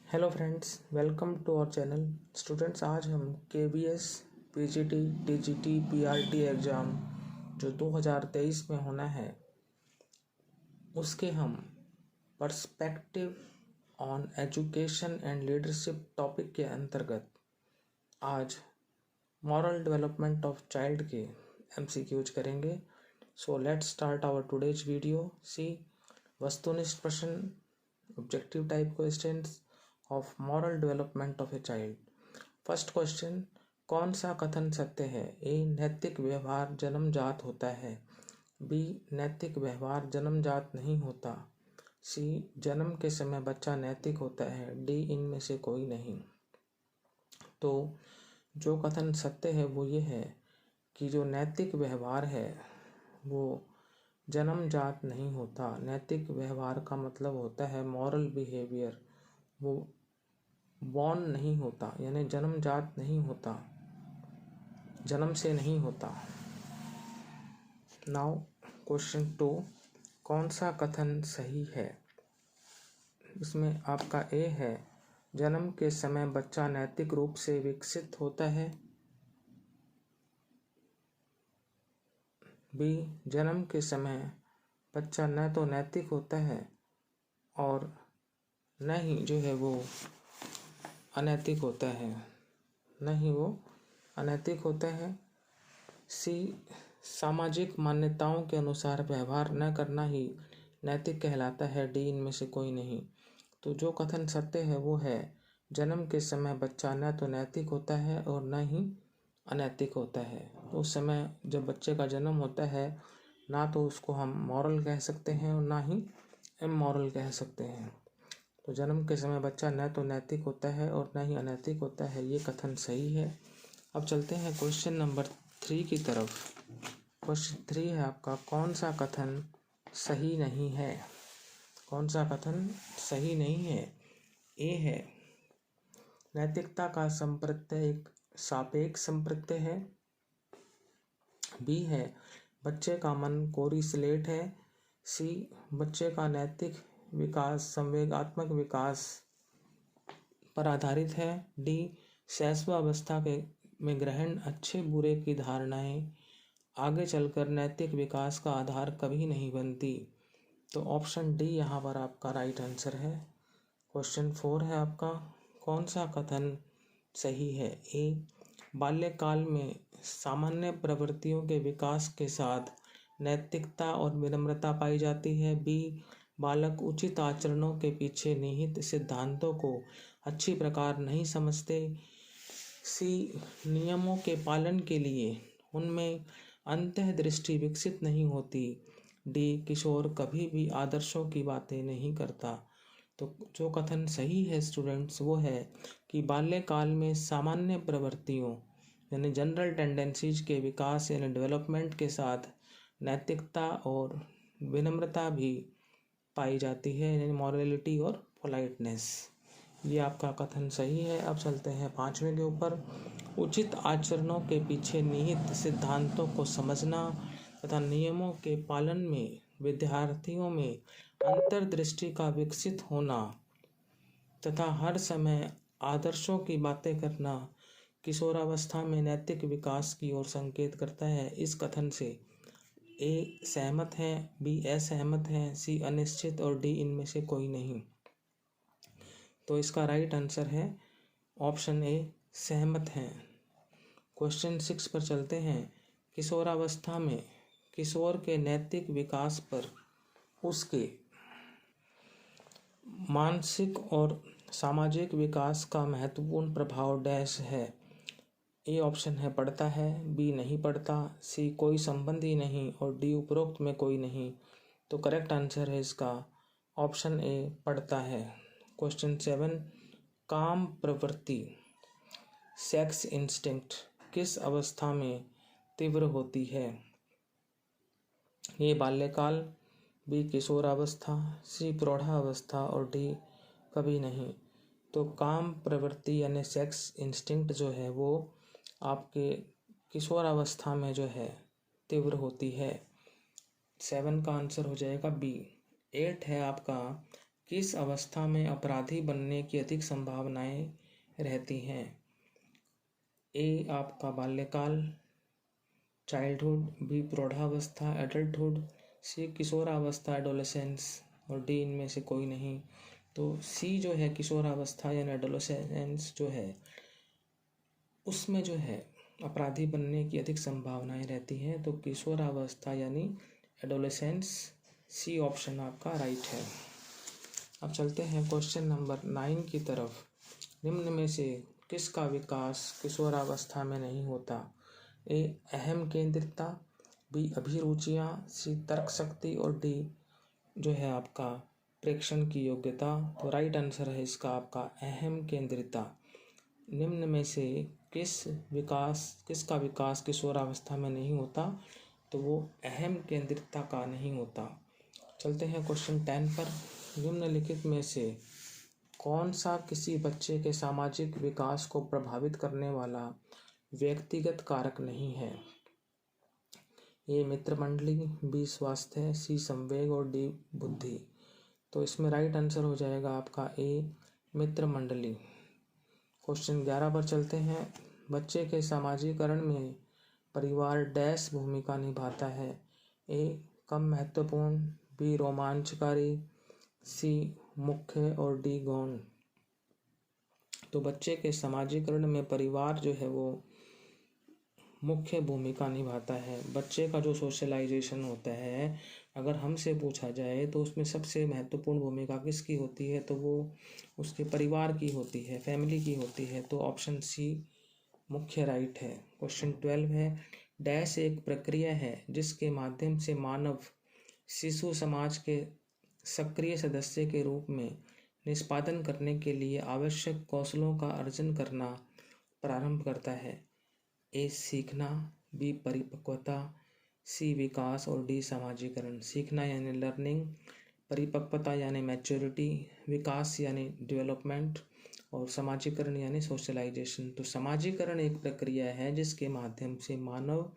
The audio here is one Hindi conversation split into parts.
Hello friends, welcome to our channel. Students, आज हम KVS PGT TGT PRT exam जो 2023 में होना है उसके हम perspective on education and leadership topic के अंतर्गत आज मॉरल डेवलपमेंट ऑफ चाइल्ड के MCQs करेंगे। So let's start our today's video. See वस्तुनिष्ठ प्रश्न, objective type questions of moral development of a child. First question, कौन सा कथन सत्य है? ए, नैतिक व्यवहार जन्मजात होता है। बी, नैतिक व्यवहार जन्मजात नहीं होता। सी, जन्म के समय बच्चा नैतिक होता है। डी, इनमें से कोई नहीं। तो जो कथन सत्य है वो ये है कि जो नैतिक व्यवहार है वो जन्मजात नहीं होता। नैतिक व्यवहार का मतलब होता है मॉरल बिहेवियर, वो बॉर्न नहीं होता, यानी जन्मजात नहीं होता, जन्म से नहीं होता। नाउ क्वेश्चन 2, कौन सा कथन सही है? इसमें आपका ए है, जन्म के समय बच्चा नैतिक रूप से विकसित होता है। बी, जन्म के समय बच्चा न तो नैतिक होता है और न ही जो है वो अनैतिक होता है, न ही वो अनैतिक होता है। सी, सामाजिक मान्यताओं के अनुसार व्यवहार न करना ही नैतिक कहलाता है। डी, इनमें से कोई नहीं। तो जो कथन सत्य है वो है, जन्म के समय बच्चा न तो नैतिक होता है और न ही अनैतिक होता है। उस समय जब बच्चे का जन्म होता है ना तो उसको हम मॉरल कह सकते हैं और ना ही इमॉरल कह सकते हैं। तो जन्म के समय बच्चा न तो नैतिक होता है और न ही अनैतिक होता है, ये कथन सही है। अब चलते हैं क्वेश्चन नंबर 3 की तरफ। क्वेश्चन 3 है आपका, कौन सा कथन सही नहीं है? कौन सा कथन सही नहीं है? ए है, नैतिकता का संप्रत्यय एक सापेक्ष संप्रत्यय है। बी है, बच्चे का मन कोरी स्लेट है। सी, बच्चे का नैतिक विकास संवेगात्मक विकास पर आधारित है। डी, शैशवावस्था के में ग्रहण अच्छे बुरे की धारणाएं आगे चलकर नैतिक विकास का आधार कभी नहीं बनती। तो ऑप्शन डी यहाँ पर आपका राइट आंसर है। क्वेश्चन 4 है आपका, कौन सा कथन सही है? ए, बाल्यकाल में सामान्य प्रवृत्तियों के विकास के साथ नैतिकता और विनम्रता पाई जाती है। बी, बालक उचित आचरणों के पीछे निहित सिद्धांतों को अच्छी प्रकार नहीं समझते। सी, नियमों के पालन के लिए उनमें अंतर्दृष्टि विकसित नहीं होती। डी, किशोर कभी भी आदर्शों की बातें नहीं करता। तो जो कथन सही है स्टूडेंट्स वो है कि बाल्यकाल में सामान्य प्रवृत्तियों यानी जनरल टेंडेंसीज के विकास यानी डेवलपमेंट के साथ नैतिकता और विनम्रता भी पाई जाती है, यानी मॉरलिटी और पोलाइटनेस। ये आपका कथन सही है। अब चलते हैं 5वें के ऊपर, उचित आचरणों के पीछे निहित सिद्धांतों को समझना तथा नियमों के पालन में विद्यार्थियों में अंतर्दृष्टि का विकसित होना तथा हर समय आदर्शों की बातें करना किशोरावस्था में नैतिक विकास की ओर संकेत करता है। इस कथन से ए सहमत है, बी असहमत है, सी अनिश्चित और डी इनमें से कोई नहीं। तो इसका राइट आंसर है ऑप्शन ए, सहमत है। क्वेश्चन 6 पर चलते हैं। किशोरावस्था में किशोर के नैतिक विकास पर उसके मानसिक और सामाजिक विकास का महत्वपूर्ण प्रभाव डैश है। ए ऑप्शन है पड़ता है, बी नहीं पड़ता, सी कोई संबंध ही नहीं और डी उपरोक्त में कोई नहीं। तो करेक्ट आंसर है इसका ऑप्शन ए, पड़ता है। क्वेश्चन 7, काम प्रवृत्ति सेक्स इंस्टिंक्ट किस अवस्था में तीव्र होती है? ए बाल्यकाल, बी किशोरावस्था, सी प्रौढ़ावस्था और डी कभी नहीं। तो काम प्रवृत्ति यानी सेक्स इंस्टिंक्ट जो है वो आपके किशोरावस्था में जो है तीव्र होती है। 7 का आंसर हो जाएगा बी। 8 है आपका, किस अवस्था में अपराधी बनने की अधिक संभावनाएं रहती हैं? ए आपका बाल्यकाल चाइल्डहुड, बी प्रौढ़ावस्था एडल्टहुड, सी किशोरावस्था एडोलेसेंस और डी इनमें से कोई नहीं। तो सी जो है किशोरावस्था यानी एडोलेसेंस जो है उसमें जो है अपराधी बनने की अधिक संभावनाएं रहती हैं। तो किशोरावस्था यानी एडोलेसेंस, सी ऑप्शन आपका राइट है। अब चलते हैं क्वेश्चन नंबर 9 की तरफ। निम्न में से किसका विकास किशोरावस्था में नहीं होता? ए अहम केंद्रितता, बी अभिरुचियाँ, सी तर्क शक्ति और डी जो है आपका प्रेक्षण की योग्यता। तो राइट आंसर है इसका आपका अहम केंद्रितता। निम्न में से किसका विकास किशोरावस्था में नहीं होता? तो वो अहम केंद्रितता का नहीं होता। चलते हैं क्वेश्चन 10 पर। निम्नलिखित में से कौन सा किसी बच्चे के सामाजिक विकास को प्रभावित करने वाला व्यक्तिगत कारक नहीं है? ए मित्र मंडली, बी स्वास्थ्य, सी संवेग और डी बुद्धि। तो इसमें राइट आंसर हो जाएगा आपका ए मित्र मंडली। क्वेश्चन 11 पर चलते हैं। बच्चे के सामाजिकरण में परिवार डैश भूमिका निभाता है? ए कम महत्वपूर्ण, बी रोमांचकारी, सी मुख्य और डी गौण। तो बच्चे के सामाजिकरण में परिवार जो है वो मुख्य भूमिका निभाता है। बच्चे का जो सोशलाइजेशन होता है, अगर हमसे पूछा जाए तो उसमें सबसे महत्वपूर्ण भूमिका किसकी होती है? तो वो उसके परिवार की होती है, फैमिली की होती है। तो ऑप्शन सी मुख्य राइट है। क्वेश्चन 12 है। डैश एक प्रक्रिया है जिसके माध्यम से मानव शिशु समाज के सक्रिय सदस्य के रूप में निष्पादन करने के लिए आवश्यक कौशलों का अर्जन करना प्रारंभ करता है। ए सीखना, बी परिपक्वता, सी विकास और डी समाजीकरण। सीखना यानी लर्निंग, परिपक्वता यानी मैच्योरिटी, विकास यानी डेवलपमेंट और समाजीकरण यानी सोशलाइजेशन। तो समाजीकरण एक प्रक्रिया है जिसके माध्यम से मानव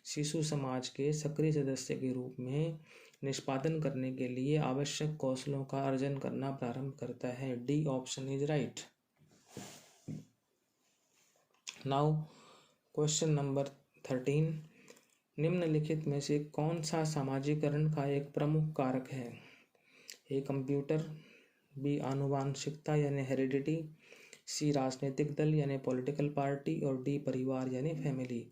शिशु समाज के सक्रिय सदस्य के रूप में निष्पादन करने के लिए आवश्यक कौशलों का अर्जन करना प्रारंभ करता है। D option is right. Now question number 13। निम्नलिखित में से कौन सा समाजीकरण का एक प्रमुख कारक है? ए कंप्यूटर, बी आनुवांशिकता यानी हेरिडिटी, सी राजनीतिक दल यानी पॉलिटिकल पार्टी और डी परिवार यानी फैमिली।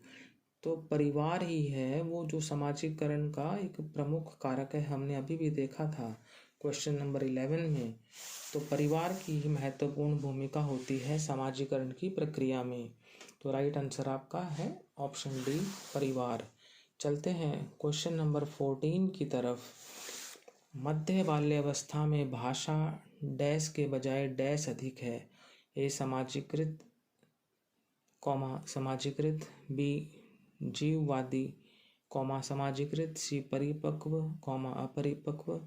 तो परिवार ही है वो जो समाजीकरण का एक प्रमुख कारक है। हमने अभी भी देखा था क्वेश्चन नंबर 11 में। तो परिवार की ही महत्वपूर्ण भूमिका होती है समाजीकरण की प्रक्रिया में। तो राइट आंसर आपका है ऑप्शन डी परिवार। चलते हैं क्वेश्चन नंबर 14 की तरफ। मध्य बाल्यावस्था में भाषा डैश के बजाय डैश अधिक है? ए समाजीकृत, समाजीकृत, बी जीववादी, समाजीकृत, सी परिपक्व, अपरिपक्व,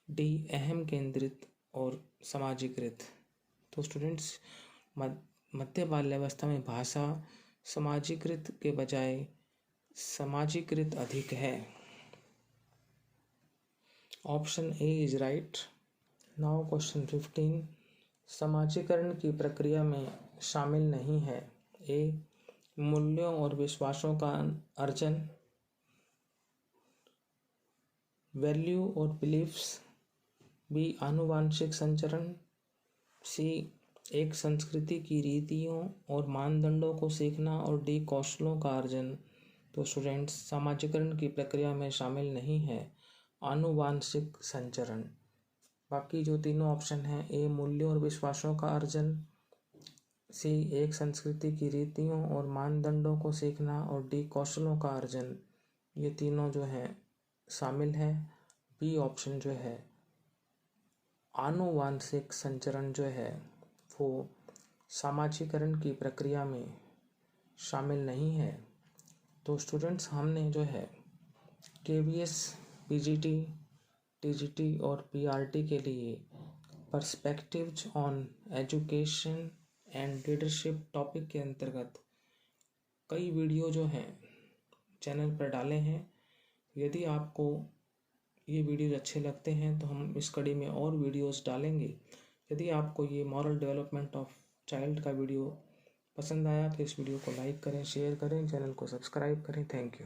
डी अहम केंद्रित और समाजीकृत। तो स्टूडेंट्स मध्य बाल्यावस्था में भाषा समाजीकृत के बजाय समाजीकृत अधिक है। Option A is right. Now question 15। समाजीकरण की प्रक्रिया में शामिल नहीं है? ए मूल्यों और विश्वासों का अर्जन, वैल्यू और बिलीफ्स, बी आनुवांशिक संचरण, सी एक संस्कृति की रीतियों और मानदंडों को सीखना और डी कौशलों का अर्जन। तो स्टूडेंट्स समाजीकरण की प्रक्रिया में शामिल नहीं है आनुवांशिक संचरण। बाकी जो तीनों ऑप्शन हैं, ए मूल्यों और विश्वासों का अर्जन, सी एक संस्कृति की रीतियों और मानदंडों को सीखना और डी कौशलों का अर्जन, ये तीनों जो हैं शामिल है। बी ऑप्शन जो है आनुवांशिक संचरण जो है वो समाजीकरण की प्रक्रिया में शामिल नहीं है। तो स्टूडेंट्स हमने जो है KVS, PGT, TGT और PRT के लिए perspectives on education and leadership topic के अंतर्गत कई वीडियो जो हैं चैनल पर डाले हैं। यदि आपको ये वीडियोज़ अच्छे लगते हैं तो हम इस कड़ी में और वीडियोज़ डालेंगे। यदि आपको ये मॉरल डेवलपमेंट ऑफ चाइल्ड का वीडियो पसंद आया तो इस वीडियो को लाइक करें, शेयर करें, चैनल को सब्सक्राइब करें। Thank you.